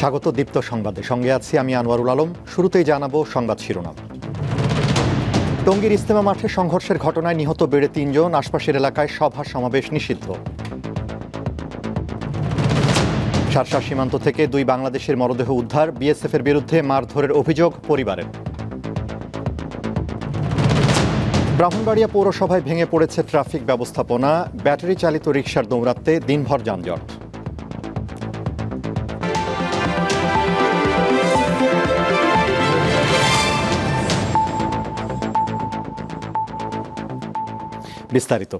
স্বাগত দীপ্ত সংবাদে, সঙ্গে আছি আমি আনোয়ারুল আলম। শুরুতেই জানাবো সংবাদ শিরোনাম। টঙ্গীর ইজতেমা মাঠে সংঘর্ষের ঘটনায় নিহত বেড়ে ৩ জন, আশপাশের এলাকায় সভা সমাবেশ নিষিদ্ধ। শার্শা সীমান্ত থেকে 2 বাংলাদেশের মরদেহ উদ্ধার, বিএসএফ এর বিরুদ্ধে মারধরের অভিযোগ পরিবারের। ব্রাহ্মণবাড়িয়া পৌরসভায় ভেঙে পড়েছে ট্রাফিক ব্যবস্থাপনা, ব্যাটারি চালিত রিকশার দৌড়াতে দিনভর যানজট। বিস্তারিত।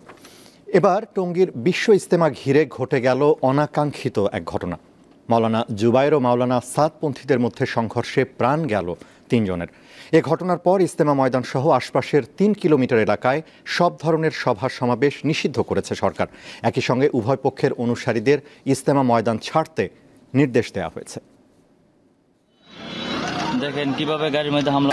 এবার টঙ্গীর বিশ্ব ইজতেমা ঘিরে ঘটে গেল অনাকাঙ্ক্ষিত এক ঘটনা। মাওলানা জুবায়ের ও মাওলানা সাদপন্থীদের মধ্যে সংঘর্ষে প্রাণ গেল 3 জনের। এ ঘটনার পর ইজতেমা ময়দান সহ আশপাশের 3 কিলোমিটার এলাকায় সব ধরনের সভা সমাবেশ নিষিদ্ধ করেছে সরকার। একই সঙ্গে উভয় পক্ষের অনুসারীদের ইজতেমা ময়দান ছাড়তে নির্দেশ দেওয়া হয়েছে। দেখেন কিভাবে গাড়ির মধ্যে হামলা।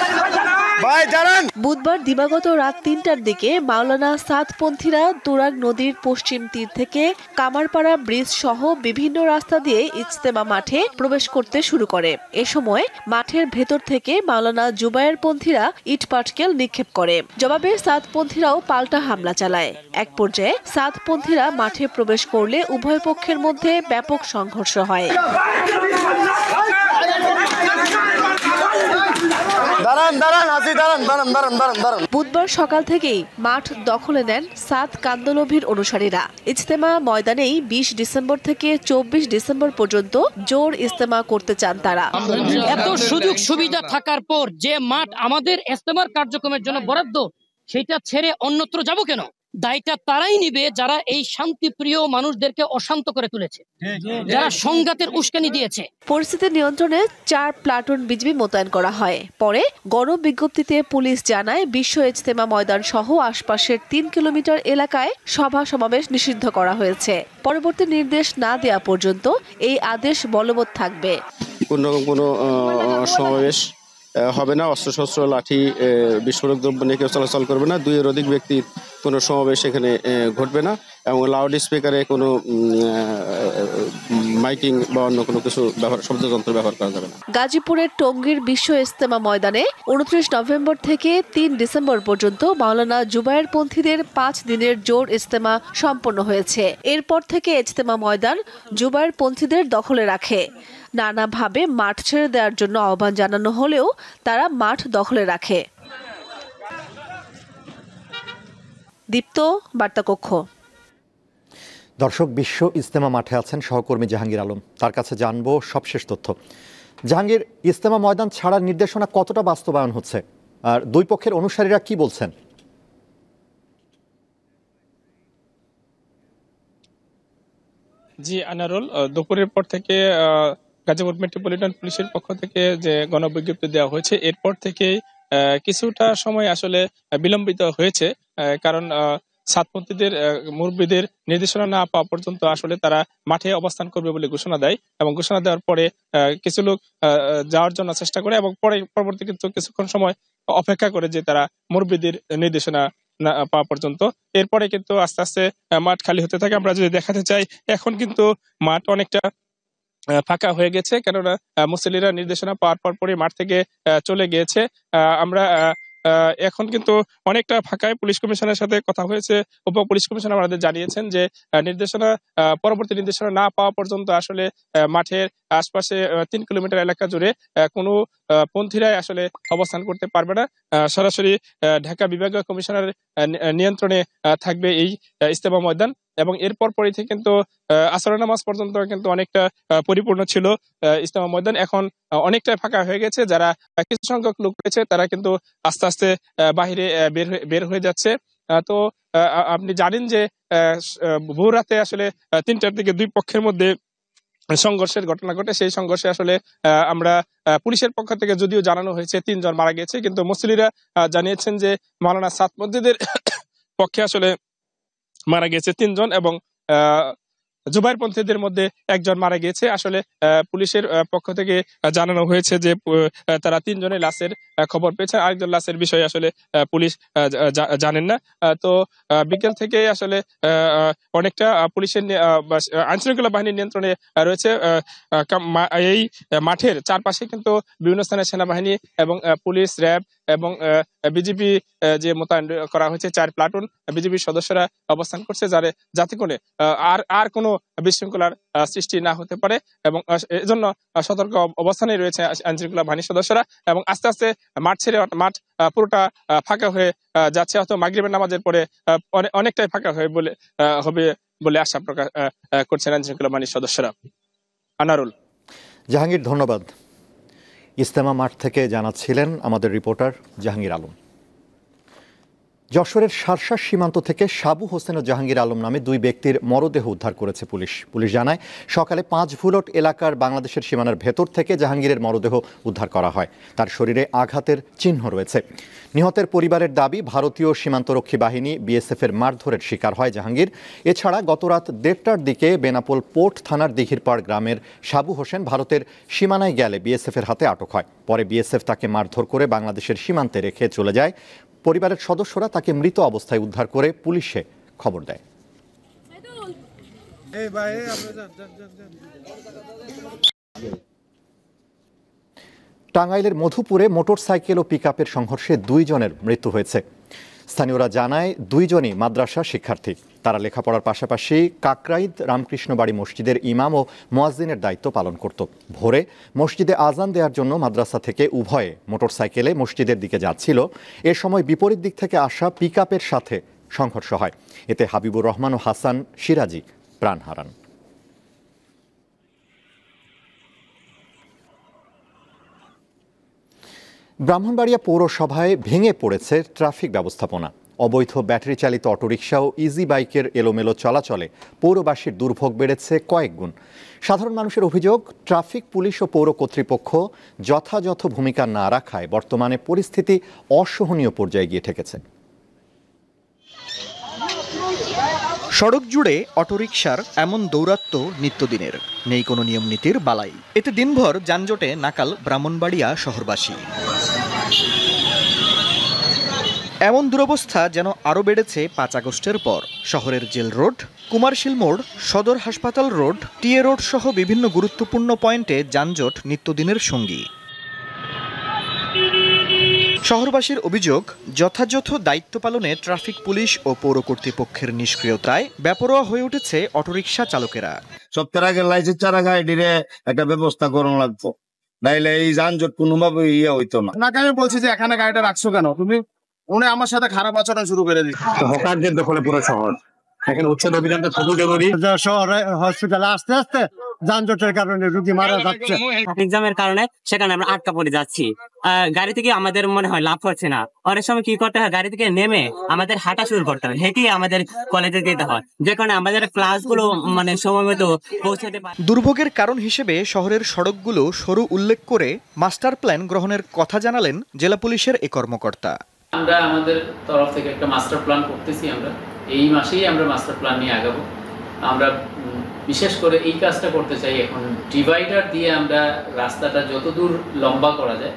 বুধবার দিবাগত রাত 3টার দিকে মাওলানা সাদপন্থীরা তুরাগ নদীর পশ্চিম তীর থেকে কামারপাড়া ব্রিজ সহ বিভিন্ন রাস্তা দিয়ে ইজতেমা মাঠে প্রবেশ করতে শুরু করে। এ সময় মাঠের ভেতর থেকে মাওলানা জুবায়ের পন্থীরা ইটপাটকেল নিক্ষেপ করে। জবাবে সাদপন্থীরাও পাল্টা হামলা চালায়। এক পর্যায়ে সাদপন্থীরা মাঠে প্রবেশ করলে উভয় পক্ষের মধ্যে ব্যাপক সংঘর্ষ হয়। বুধবার সকাল থেকেই মাঠ দখলে নেন সাদ কান্দলভির অনুসারীরা। ইজতেমা ময়দানেই 20 ডিসেম্বর থেকে 24 ডিসেম্বর পর্যন্ত জোর ইজতেমা করতে চান তারা। এত সুযোগ সুবিধা থাকার পর যে মাঠ আমাদের ইজতেমার কার্যক্রমের জন্য বরাদ্দ, সেটা ছেড়ে অন্যত্র যাব কেন? দায়টা তারাই নিবে যারা এই শান্তিপ্রিয় মানুষদেরকে অশান্ত করে তুলেছে, যারা সংঘাতের উস্কানি দিয়েছে। পরিস্থিতি নিয়ন্ত্রণে 4 প্লাটুন বিজিবি মোতায়েন করা হয়। পরে গণবিজ্ঞপ্তিতে পুলিশ জানায় বিশ্ব ইজতেমা ময়দান সহ আশপাশের 3 কিলোমিটার এলাকায় সভা সমাবেশ নিষিদ্ধ করা হয়েছে। পরবর্তী নির্দেশ না দেওয়া পর্যন্ত এই আদেশ বলবৎ থাকবে। কোনো সমাবেশ হবে না, অস্ত্রশস্ত্র, লাঠি, বিস্ফোরক দ্রব্য নিয়ে কেউ চলাচল করবে না, 2 এর অধিক ব্যক্তির কোনো সমাবেশ এখানে ঘটবে না, এবং লাউড স্পিকারে কোনো মাইকিং বা অন্য কোনো কিছু শব্দযন্ত্র ব্যবহার করা যাবে না। গাজীপুরের টঙ্গীর বিশ্ব ইজতেমা ময়দানে 29 নভেম্বর থেকে 3 ডিসেম্বর পর্যন্ত মাওলানা জুবায়ের পন্থীদের 5 দিনের জোর ইজতেমা সম্পন্ন হয়েছে। এরপর থেকে ইজতেমা ময়দান জুবায়ের পন্থীদের দখলে রাখে। নানাভাবে মাঠ ছেড়ে দেওয়ার জন্য আহ্বান জানানো হলেও তারা মাঠ দখলে রাখে। দীপ্ত বার্তাকক্ষ। দর্শক, বিশ্ব ইজতেমা মাঠে আছেন সহকর্মী জাহাঙ্গীর আলম, তার কাছে জানবো সবশেষ তথ্য। জাহাঙ্গীর, ইজতেমা ময়দান ছাড়ার নির্দেশনা কতটা বাস্তবায়ন হচ্ছে, আর 2 পক্ষের অনুসারীরা কি বলছেন? জি আনারুল, দুপুরের পর থেকে গাজীপুর মেট্রোপলিটন পুলিশের পক্ষ থেকে যে গণবিজ্ঞপ্তি দেওয়া হয়েছে, এরপর থেকে কিছুটা সময় আসলে বিলম্বিত হয়েছে, কারণ সাদপন্থীদের মুরব্বীদের নির্দেশনা না পাওয়া পর্যন্ত আসলে তারা মাঠে অবস্থান করবে বলে ঘোষণা দেয়, এবং ঘোষণা দেওয়ার পরে কিছু লোক যাওয়ার জন্য চেষ্টা করে, এবং পরবর্তী কিন্তু কিছুক্ষণ সময় অপেক্ষা করে যে তারা মুরব্বীদের নির্দেশনা না পাওয়া পর্যন্ত। এরপরে কিন্তু আস্তে আস্তে মাঠ খালি হতে থাকে। আমরা যদি দেখাতে চাই, এখন কিন্তু মাঠ অনেকটা ফাঁকা হয়ে গেছে, কেননা মুসল্লিরা নির্দেশনা পাওয়ার পরে মাঠ থেকে চলে গিয়েছে। আমরা এখন কিন্তু অনেকটা ফাঁকায়। পুলিশ কমিশনের সাথে কথা হয়েছে, উপ পুলিশ কমিশনার আমাদের জানিয়েছেন যে পরবর্তী নির্দেশনা না পাওয়া পর্যন্ত আসলে মাঠের আশপাশে 3 কিলোমিটার এলাকা জুড়ে কোনো পন্থীরাই আসলে অবস্থান করতে পারবে না। সরাসরি ঢাকা বিভাগীয় কমিশনার নিয়ন্ত্রণে থাকবে এই ইজতেমা ময়দান, এবং এরপর পরই থেকে কিন্তু আসর নামাজ পর্যন্ত কিন্তু অনেকটা পরিপূর্ণ ছিল ইজতেমা ময়দান। এখন অনেকটাই ফাঁকা হয়ে গেছে। যারা কিছু সংখ্যক লোক রয়েছে তারা কিন্তু আস্তে আস্তে বাহিরে বের হয়ে যাচ্ছে। তো আপনি জানেন যে ভোর রাতে আসলে 3টার দিকে 2 পক্ষের মধ্যে সংঘর্ষের ঘটনা ঘটে। সেই সংঘর্ষে আসলে আমরা পুলিশের পক্ষ থেকে যদিও জানানো হয়েছে 3 জন মারা গেছে, কিন্তু মুসল্লিরা জানিয়েছেন যে মাওলানা সাদপন্থীদের পক্ষে আসলে মারা গেছে 3 জন, এবং জুবাইরপন্থীদের মধ্যে একজন মারা গিয়েছে। আসলে পুলিশের পক্ষ থেকে জানানো হয়েছে যে তারা 3 জনের লাশের খবর পেয়েছেন, আরেকজন লাশের বিষয়ে আসলে পুলিশ জানেন না। তো বিকেল থেকে আসলে অনেকটা পুলিশের আইনশৃঙ্খলা বাহিনীর নিয়ন্ত্রণে রয়েছে। এই মাঠের চারপাশে কিন্তু বিভিন্ন স্থানে সেনাবাহিনী এবং পুলিশ, র্যাব এবং বিজিবি যে মোতায়েন করা হয়েছে 4 প্লাটুন বিজিবির সদস্যরা অবস্থান করছে, যাতে করে আর কোনো বিশৃঙ্খলার সৃষ্টি না হতে পারে, এবং এজন্য সতর্ক অবস্থানে রয়েছে আইনশৃঙ্খলা বাহিনীর সদস্যরা। এবং আস্তে আস্তে মাঠ পুরোটা ফাঁকা হয়ে যাচ্ছে, হয়তো মাগরিবের নামাজের পরে অনেকটাই ফাঁকা হয়ে হবে বলে আশা প্রকাশ করছেন আইনশৃঙ্খলা বাহিনীর সদস্যরা। আনারুল। জাহাঙ্গীর, ধন্যবাদ। ইজতেমা মাঠ থেকে জানাচ্ছিলেন আমাদের রিপোর্টার জাহাঙ্গীর আলম। যশোরের শার্শার সীমান্ত থেকে সাবু হোসেন ও জাহাঙ্গীর আলম নামে 2 ব্যক্তির মরদেহ উদ্ধার করেছে পুলিশ জানায়, সকালে 5 ভুলট এলাকার বাংলাদেশের সীমানার ভেতর থেকে জাহাঙ্গীরের মরদেহ উদ্ধার করা হয়। তার শরীরে আঘাতের চিহ্ন রয়েছে। নিহতের পরিবারের দাবি, ভারতীয় সীমান্তরক্ষী বাহিনী বিএসএফের মারধরের শিকার হয় জাহাঙ্গীর। এছাড়া গতরাত 1:30টার দিকে বেনাপোল পোর্ট থানার দিঘিরপাড় গ্রামের সাবু হোসেন ভারতের সীমানায় গেলে বিএসএফের হাতে আটক হয়। পরে বিএসএফ তাকে মারধর করে বাংলাদেশের সীমান্তে রেখে চলে যায়। পরিবারের সদস্যরা তাকে মৃত অবস্থায় উদ্ধার করে পুলিশে খবর দেয়। টাঙ্গাইলের মধুপুরে মোটরসাইকেল ও পিকআপের সংঘর্ষে 2 জনের মৃত্যু হয়েছে। স্থানীয়রা জানায় 2 জনই মাদ্রাসা শিক্ষার্থী। তারা লেখাপড়ার পাশাপাশি কাকরাইদ রামকৃষ্ণবাড়ি মসজিদের ইমাম ও মুয়াজ্জিনের দায়িত্ব পালন করত। ভোরে মসজিদে আজান দেওয়ার জন্য মাদ্রাসা থেকে উভয়ে মোটরসাইকেলে মসজিদের দিকে যাচ্ছিল। এ সময় বিপরীত দিক থেকে আসা পিকআপের সাথে সংঘর্ষ হয়। এতে হাবিবুর রহমান ও হাসান সিরাজি প্রাণ হারান। ব্রাহ্মণবাড়িয়া পৌরসভায় ভেঙে পড়েছে ট্রাফিক ব্যবস্থাপনা। অবৈধ ব্যাটারি চালিত অটোরিকশা ও ইজি বাইকের এলোমেলো চলাচলে পৌরবাসীর দুর্ভোগ বেড়েছে কয়েক গুণ। সাধারণ মানুষের অভিযোগ, ট্রাফিক পুলিশ ও পৌর কর্তৃপক্ষ যথাযথ ভূমিকা না রাখায় বর্তমানে পরিস্থিতি অসহনীয় পর্যায়ে গিয়ে ঠেকেছে। সড়ক জুড়ে অটোরিকশার এমন দৌরাত্ম্য নিত্যদিনের, নেই কোনো নিয়ম নীতির বালাই। এতে দিনভর যানজটে নাকাল ব্রাহ্মণবাড়িয়া শহরবাসী। এমন দুরবস্থা যেন আরও বেড়েছে 5 আগস্টের পর। শহরের জেল রোড, কুমারশীল মোড়, সদর হাসপাতাল রোড, টিএ রোড সহ বিভিন্ন গুরুত্বপূর্ণ পয়েন্টে যানজট নিত্যদিনের সঙ্গী। শহরবাসীর অভিযোগ, যথাযথ দায়িত্ব পালনে ট্রাফিক পুলিশ ও পৌর কর্তৃপক্ষের নিষ্ক্রিয়তায় বেপরোয়া হয়ে উঠেছে অটোরিকশা চালকেরা। সপ্তাহের আগে লাইসেন্স ছাড়া গাড়িটিরে একটা ব্যবস্থা করানো লাগতো, নাইলে এই যানজট কোনোভাবে হইতো না। আমি বলছি যে এখানে গাড়িটা রাখছো কেন তুমি? উনি আমার সাথে খারাপ আচরণ শুরু করে দিচ্ছে। হকারদের দখলে পুরো শহর, এখানে উচ্ছেদ অভিযানটা খুবই জরুরি। শহরে হসপিটালে আস্তে আস্তে যানজটের কারণে রোগী মারা যাচ্ছে। এক্সামের কারণে সেখানে আমরা আটকা পড়ে যাচ্ছি। গাড়ি থেকে আমাদের মনে হয় লাভ হচ্ছে না। অনেক সময় কি করতে হয়, গাড়ি থেকে নেমে আমাদের হাঁটা শুরু করতে হয়, হেঁটে আমাদের কলেজে যেতে হয়, যে কারণে আমাদের ক্লাসগুলো মানে সময় মতো পৌঁছাতে পারে। দুর্ভোগের কারণ হিসেবে শহরের সড়কগুলো সরু উল্লেখ করে মাস্টার প্ল্যান গ্রহণের কথা জানালেন জেলা পুলিশের এই কর্মকর্তা। আমরা আমাদের তরফ থেকে একটা মাস্টার প্ল্যান করতেছি। আমরা এই মাসেই আমরা মাস্টার প্ল্যান নিয়ে আগাবো। আমরা বিশেষ করে এই কাজটা করতে চাই, এখন ডিভাইডার দিয়ে আমরা রাস্তাটা যতদূর লম্বা করা যায়,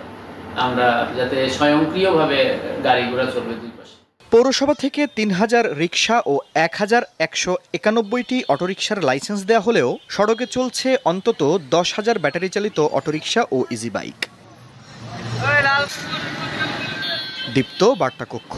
আমরা যাতে স্বয়ংক্রিয়ভাবে গাড়ি ঘোড়া চলবে দুই পাশে। পৌরসভা থেকে 3000 রিকশা ও 1191টি অটোরিকশার লাইসেন্স দেওয়া হলেও সড়কে চলছে অন্তত 10,000 ব্যাটারি চালিত অটোরিকশা ও ইজি বাইক। দীপ্ত বার্তা কক্ষ।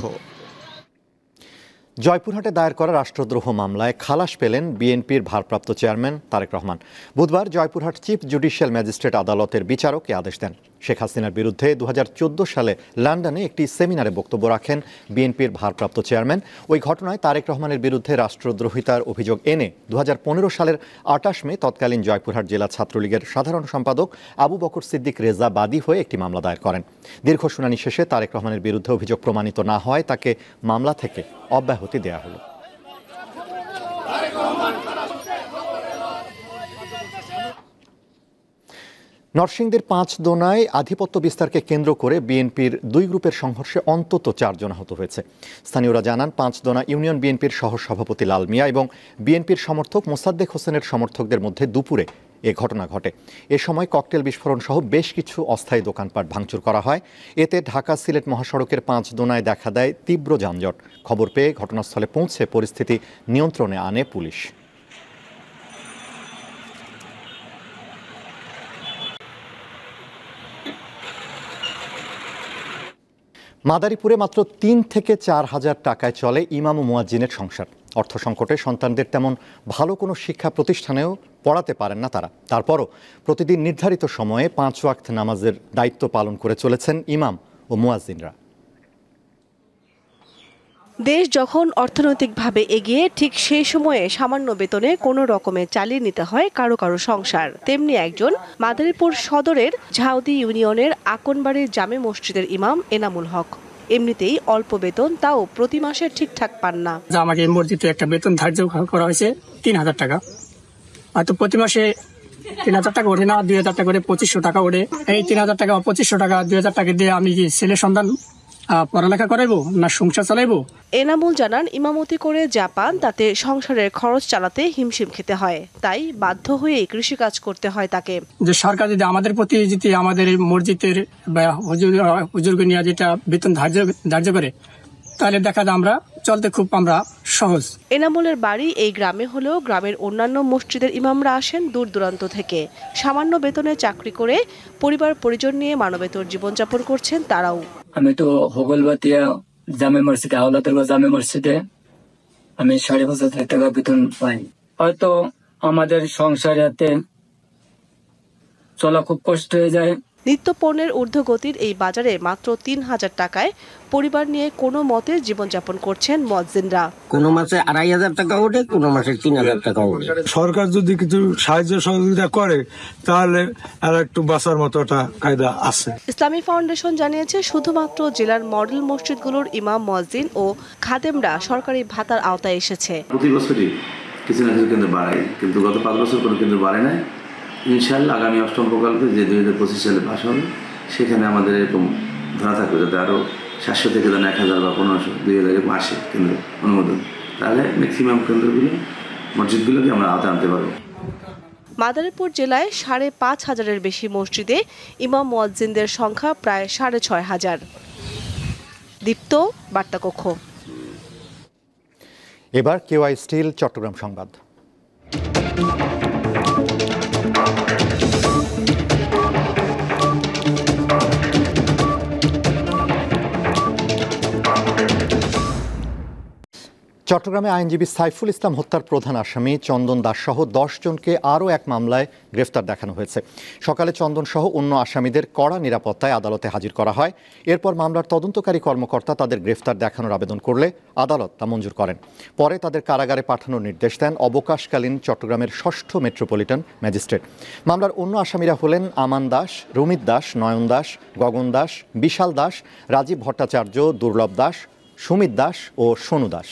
জয়পুরহাটে দায়ের করা রাষ্ট্রদ্রোহ মামলায় খালাস পেলেন বিএনপির ভারপ্রাপ্ত চেয়ারম্যান তারেক রহমান। বুধবার জয়পুরহাট চিফ জুডিশিয়াল ম্যাজিস্ট্রেট আদালতের বিচারক এ আদেশ দেন। শেখ হাসিনার বিরুদ্ধে 2014 সালে লন্ডনে একটি সেমিনারে বক্তব্য রাখেন বিএনপির ভারপ্রাপ্ত চেয়ারম্যান। ওই ঘটনায় তারেক রহমানের বিরুদ্ধে রাষ্ট্রদ্রোহিতার অভিযোগ এনে 2015 সালের 28 মে তৎকালীন জয়পুরহাট জেলা ছাত্রলীগের সাধারণ সম্পাদক আবু বকর সিদ্দিক রেজা বাদী হয়ে একটি মামলা দায়ের করেন। দীর্ঘ শুনানি শেষে তারেক রহমানের বিরুদ্ধে অভিযোগ প্রমাণিত না হয় তাকে মামলা থেকে অব্যাহতি দেয়া হলো। নরসিংদীর পাঁচদোনায় আধিপত্য বিস্তারকে কেন্দ্র করে বিএনপির দুই গ্রুপের সংঘর্ষে অন্তত 4 জন আহত হয়েছে। স্থানীয়রা জানান, পাঁচদোনা ইউনিয়ন বিএনপির সহসভাপতি লাল মিয়া এবং বিএনপির সমর্থক মোসাদ্দেক হোসেনের সমর্থকদের মধ্যে দুপুরে এ ঘটনা ঘটে। এ সময় ককটেল বিস্ফোরণ সহ বেশ কিছু অস্থায়ী দোকানপাট ভাঙচুর করা হয়। এতে ঢাকা সিলেট মহাসড়কের পাঁচদোনায় দেখা দেয় তীব্র যানজট। খবর পেয়ে ঘটনাস্থলে পৌঁছে পরিস্থিতি নিয়ন্ত্রণে আনে পুলিশ। মাদারীপুরে মাত্র 3 থেকে 4 হাজার টাকায় চলে ইমাম ও মুয়াজ্জিনের সংসার। অর্থ সংকটে সন্তানদের তেমন ভালো কোনো শিক্ষা প্রতিষ্ঠানেও পড়াতে পারেন না তারা। তারপরও প্রতিদিন নির্ধারিত সময়ে 5 ওয়াক্ত নামাজের দায়িত্ব পালন করে চলেছেন ইমাম ও মুয়াজ্জিনরা। দেশ যখন অর্থনৈতিকভাবে এগিয়ে, ঠিক সেই সময়ে সামান্য বেতনে কোনো রকমে চালিয়ে নিতে হয় কারো কারো সংসার। তেমনি একজন মাদারীপুর সদরের ঝাউদি ইউনিয়নের আকনবাড়ির জামে মসজিদের ইমাম এনামুল হক। এমনিতেই অল্প বেতন, তাও প্রতি মাসে ঠিকঠাক পান না। আমাকে মসজিদে একটা বেতন ধার্য করা হয়েছে 3000 টাকা, হয়তো প্রতি মাসে 3000 টাকা ওঠে না, 2000 টাকা করে 2500 টাকা ওঠে। এই 3000 টাকা 2500 টাকা 2000 টাকা দিয়ে আমি কি ছেলে সন্তান পড়ালেখা করাইবো না সংসার চালাইবো? এনামুল জানান, ইমামতি করে যা পান তাতে সংসারের খরচ চালাতে হিমশিম খেতে হয়, তাই বাধ্য হয়ে কৃষিকাজ করতে হয় তাকে। যে সরকার যদি আমাদের প্রতি যদি আমাদের মসজিদের হুজুরকে নিয়ে যেটা বেতন ধার্য করে, তাহলে দেখা যায় আমরা চলতে খুব আমরা সহজ। এনামুলের বাড়ি এই গ্রামে হলেও গ্রামের অন্যান্য মসজিদের ইমামরা আসেন দূর দূরান্ত থেকে। সামান্য বেতনে চাকরি করে পরিবার পরিজন নিয়ে মানবেতর জীবনযাপন করছেন তারাও। আমি তো হোগলবাতিয়া জামে মসজিদে, আওলাদুর্গ জামে মসজিদে আমি 5,500 টাকা বেতন পাই। হয়তো আমাদের সংসারেতে চলা খুব কষ্ট হয়ে যায়। নিত্য পণ্যের ঊর্ধ্বগতির এই বাজারে মাত্র 3000 টাকায় পরিবার নিয়ে কোনো মতে জীবনযাপন করছেন মুয়াজ্জিনরা। কোনো মাসে 2500 টাকা ওঠে, কোনো মাসে 3000 টাকা ওঠে। সরকার যদি কিছু সাহায্য সহযোগিতা করে তাহলে আর একটু বাঁচার মতো একটা কায়দা আছে। ইসলামী ফাউন্ডেশন জানিয়েছে, শুধুমাত্র জেলার মডেল মসজিদগুলোর ইমাম, মুয়াজ্জিন ও খাদেমরা সরকারি ভাতার আওতায় এসেছে। প্রতি বছরই কিছু না কিছু কেন্দ্র বাড়ায়, কিন্তু গত 5 বছর কোনো কেন্দ্র বাড়ে নাই। ইনশাআল্লাহ আগামী 8ম প্রকল্পে যে 2025 সালে পাস হবে, সেখানে আমাদের এরকম ধরা থাকবে যাতে আরও 700 থেকে 1000 বা 1500 2000 আসে কেন্দ্র অনুমোদন, তাহলে ম্যাক্সিমাম কেন্দ্রগুলো মসজিদগুলোকে আমরা আওতায় আনতে পারবো। মাদারীপুর জেলায় 5,500-এর বেশি মসজিদে ইমাম মুয়াজ্জিনদের সংখ্যা প্রায় 6,500। দীপ্ত, বার্তাকক্ষ। এবার কেওয়াই স্টিল চট্টগ্রাম সংবাদ। চট্টগ্রামে আইনজীবী সাইফুল ইসলাম হত্যার প্রধান আসামি চন্দন দাস সহ 10 জনকে আরও এক মামলায় গ্রেফতার দেখানো হয়েছে। সকালে চন্দন সহ অন্য আসামিদের কড়া নিরাপত্তায় আদালতে হাজির করা হয়। এরপর মামলার তদন্তকারী কর্মকর্তা তাদের গ্রেফতার দেখানোর আবেদন করলে আদালত তা মঞ্জুর করেন। পরে তাদের কারাগারে পাঠানোর নির্দেশ দেন অবকাশকালীন চট্টগ্রামের 6ষ্ঠ মেট্রোপলিটন ম্যাজিস্ট্রেট। মামলার অন্য আসামিরা হলেন আমান দাস, রুমিত দাস, নয়ন দাস, গগন দাস, বিশাল দাস, রাজীব ভট্টাচার্য, দুর্লভ দাস, সুমিত দাস ও সোনু দাস।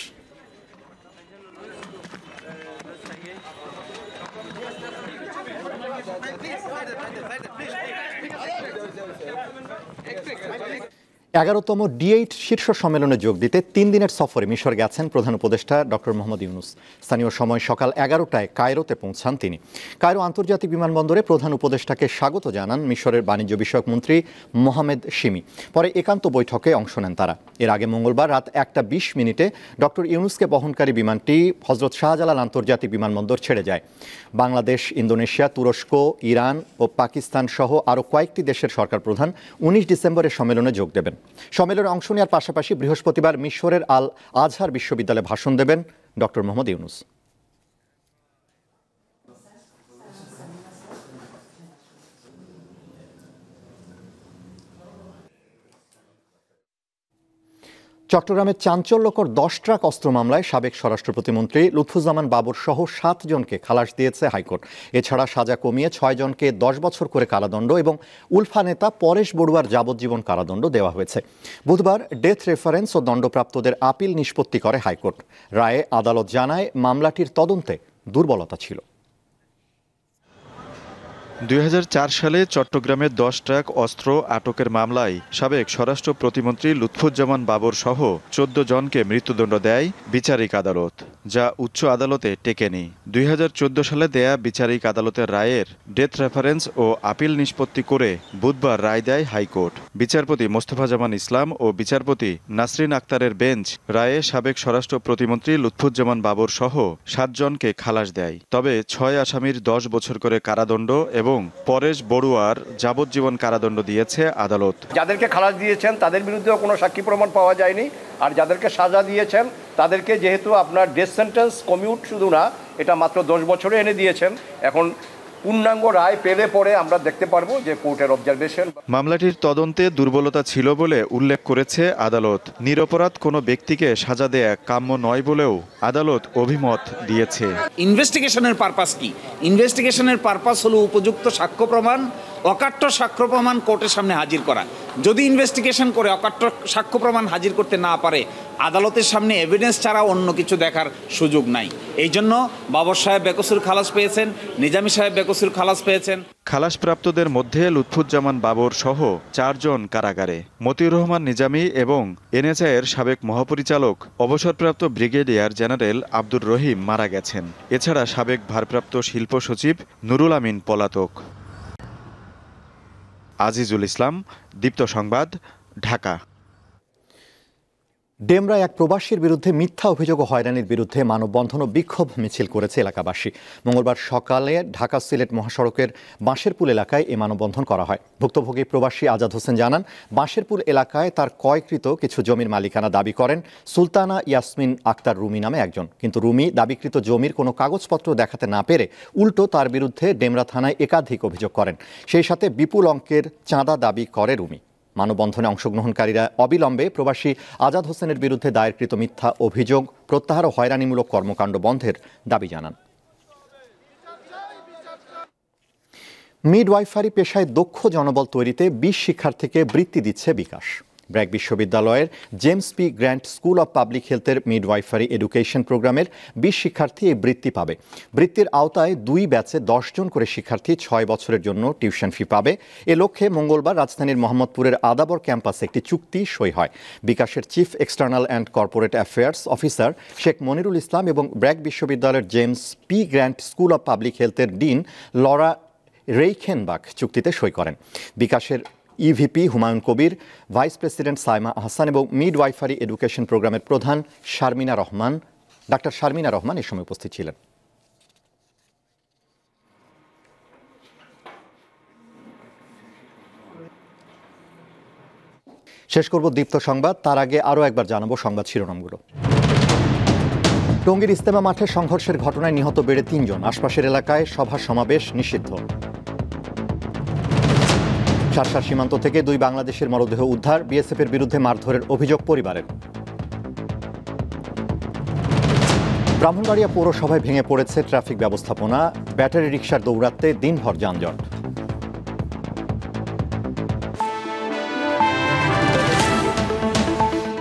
এগারোতম D8 শীর্ষ সম্মেলনে যোগ দিতে 3 দিনের সফরে মিশর গেছেন প্রধান উপদেষ্টা ডক্টর মোহাম্মদ ইউনূস। স্থানীয় সময় সকাল 11টায় কায়রোতে পৌঁছান তিনি। কায়রো আন্তর্জাতিক বিমানবন্দরে প্রধান উপদেষ্টাকে স্বাগত জানান মিশরের বাণিজ্য বিষয়ক মন্ত্রী মোহামেদ শিমি। পরে একান্ত বৈঠকে অংশ নেন তারা। এর আগে মঙ্গলবার রাত 1:20 ডক্টর ইউনূসকে বহনকারী বিমানটি হজরত শাহজালাল আন্তর্জাতিক বিমানবন্দর ছেড়ে যায়। বাংলাদেশ, ইন্দোনেশিয়া, তুরস্ক, ইরান ও পাকিস্তান সহ আরও কয়েকটি দেশের সরকার প্রধান 19 ডিসেম্বরে সম্মেলনে যোগ দেবেন। সম্মেলনে অংশ নেওয়ার পাশাপাশি বৃহস্পতিবার মিশরের আল আজহার বিশ্ববিদ্যালয়ে ভাষণ দেবেন ডক্টর মোহাম্মদ ইউনূস। চট্টগ্রামের চাঞ্চল্যকর 10 ট্রাক অস্ত্র মামলায় সাবেক স্বরাষ্ট্র প্রতিমন্ত্রী লুৎফুজ্জামান বাবর সহ 7 জনকে খালাস দিয়েছে হাইকোর্ট। এছাড়া সাজা কমিয়ে 6 জনকে 10 বছর করে কারাদণ্ড এবং উলফা নেতা পরেশ বড়ুয়ার যাবজ্জীবন কারাদণ্ড দেওয়া হয়েছে। বুধবার ডেথ রেফারেন্স ও দণ্ডপ্রাপ্তদের আপিল নিষ্পত্তি করে হাইকোর্ট। রায়ে আদালত জানায় মামলাটির তদন্তে দুর্বলতা ছিল। 2004 সালে চট্টগ্রামে 10 ট্রাক অস্ত্র আটকের মামলায় সাবেক স্বরাষ্ট্র প্রতিমন্ত্রী লুৎফুজ্জামান বাবর সহ 14 জনকে মৃত্যুদণ্ড দেয় বিচারিক আদালত, যা উচ্চ আদালতে টেকেনি। 2014 সালে দেয়া বিচারিক আদালতের রায়ের ডেথ রেফারেন্স ও আপিল নিষ্পত্তি করে বুধবার রায় দেয় হাইকোর্ট। বিচারপতি মোস্তফা জামান ইসলাম ও বিচারপতি নাসরিন আক্তারের বেঞ্চ রায়ে সাবেক স্বরাষ্ট্র প্রতিমন্ত্রী লুৎফুজ্জামান বাবর সহ 7 জনকে খালাস দেয়। তবে 6 আসামির 10 বছর করে কারাদণ্ড এবং পরেশ বড়ুয়ার যাবজ্জীবন কারাদণ্ড দিয়েছে আদালত। যাদেরকে খালাস দিয়েছেন তাদের বিরুদ্ধেও কোনো সাক্ষী প্রমাণ পাওয়া যায়নি, আর যাদেরকে সাজা দিয়েছেন তাদেরকে যেহেতু আপনার ডেথ সেন্টেন্স কমিউট শুধু না, এটা মাত্র 10 বছরে এনে দিয়েছেন। এখন পূর্ণাঙ্গ রায় পেলে পরে আমরা দেখতে পারবো যে কোর্টের অবজারভেশন। মামলাটির তদন্তে দুর্বলতা ছিল বলে উল্লেখ করেছে আদালত। নিরপরাধ কোনো ব্যক্তিকে সাজা দেয়া কাম্য নয় বলেও আদালত অভিমত দিয়েছে। ইনভেস্টিগেশনের পারপাস কি? ইনভেস্টিগেশনের পারপাস হলো উপযুক্ত সাক্ষ্য প্রমাণ, অকাট্য সাক্ষ্য প্রমাণ কোর্টের সামনে হাজির করা। যদি ইনভেস্টিগেশন করে অকাট্য সাক্ষ্য প্রমাণ হাজির করতে না পারে, আদালতের সামনে এভিডেন্স ছাড়া অন্য কিছু দেখার সুযোগ নাই। এই জন্য বাবর সাহেব বেকসুর খালাস পেয়েছেন, নিজামী সাহেব বেকসুর খালাস পেয়েছেন। খালাসপ্রাপ্তদের মধ্যে লুৎফুজ্জামান বাবর সহ 4 জন কারাগারে। মতিউর রহমান নিজামী এবং এনএচআইয়ের সাবেক মহাপরিচালক অবসরপ্রাপ্ত ব্রিগেডিয়ার জেনারেল আব্দুর রহিম মারা গেছেন। এছাড়া সাবেক ভারপ্রাপ্ত শিল্প সচিব নুরুল আমিন পলাতক। আজিজুল ইসলাম, দীপ্ত সংবাদ, ঢাকা। ডেমরায় এক প্রবাসীর বিরুদ্ধে মিথ্যা অভিযোগ ও হয়রানির বিরুদ্ধে মানববন্ধন ও বিক্ষোভ মিছিল করেছে এলাকাবাসী। মঙ্গলবার সকালে ঢাকা সিলেট মহাসড়কের বাঁশেরপুল এলাকায় এই মানববন্ধন করা হয়। ভুক্তভোগী প্রবাসী আজাদ হোসেন জানান, বাঁশেরপুল এলাকায় তার ক্রয়কৃত কিছু জমির মালিকানা দাবি করেন সুলতানা ইয়াসমিন আক্তার রুমি নামে একজন, কিন্তু রুমি দাবিকৃত জমির কোনো কাগজপত্র দেখাতে না পেরে উল্টো তার বিরুদ্ধে ডেমরা থানায় একাধিক অভিযোগ করেন। সেই সাথে বিপুল অঙ্কের চাঁদা দাবি করে রুমি। মানববন্ধনে অংশগ্রহণকারীরা অবিলম্বে প্রবাসী আজাদ হোসেনের বিরুদ্ধে দায়েরকৃত মিথ্যা অভিযোগ প্রত্যাহার ও হয়রানিমূলক কর্মকাণ্ড বন্ধের দাবি জানান। মিডওয়াইফারি পেশায় দক্ষ জনবল তৈরিতে 20 শিক্ষার্থীকে বৃত্তি দিচ্ছে বিকাশ। ব্র্যাক বিশ্ববিদ্যালয়ের James P Grant school of public হেলথের মিডওয়াইফারি এডুকেশন প্রোগ্রামের 20 শিক্ষার্থী এই বৃত্তি পাবে। বৃত্তির আওতায় 2 ব্যাচে 10 জন করে শিক্ষার্থী 6 বছরের জন্য টিউশন ফি পাবে। এ লক্ষ্যে মঙ্গলবার রাজধানীর মোহাম্মদপুরের আদাবর ক্যাম্পাসে একটি চুক্তি সই হয়। বিকাশের chief external and corporate affairs officer Sheikh Monirul Islam এবং ব্র্যাক বিশ্ববিদ্যালয়ের James P Grant school of public হেলথের ডিন লরা রেইখেনবাখ চুক্তিতে সই করেন। বিকাশের EVP Humayun Kabir, vice president Saima Ahsan এবং মিডওয়াইফারি এডুকেশন প্রোগ্রামের প্রধান ডাক্তার শারমিনা রহমান এ সময় উপস্থিত ছিলেন। শেষ করব দীপ্ত সংবাদ, তার আগে আরও একবার জানাবো সংবাদ শিরোনামগুলো। টঙ্গীর ইজতেমা মাঠে সংঘর্ষের ঘটনায় নিহত বেড়ে 3 জন। আশপাশের এলাকায় সভা সমাবেশ নিষিদ্ধ। শার্শার সীমান্ত থেকে 2 বাংলাদেশের মরদেহ উদ্ধার। বিএসএফের বিরুদ্ধে মারধরের অভিযোগ পরিবারের। ব্রাহ্মণবাড়িয়া পৌরসভায় ভেঙে পড়েছে ট্রাফিক ব্যবস্থাপনা। ব্যাটারি রিকশার দৌরাত্মে দিনভর যানজট।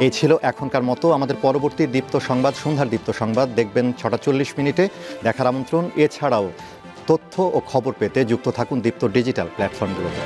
এই ছিল এখনকার মতো। আমাদের পরবর্তী দীপ্ত সংবাদ, সন্ধ্যার দীপ্ত সংবাদ দেখবেন 6টা 40 মিনিটে। দেখার আমন্ত্রণ। এছাড়াও তথ্য ও খবর পেতে যুক্ত থাকুন দীপ্ত ডিজিটাল প্ল্যাটফর্মগুলোতে।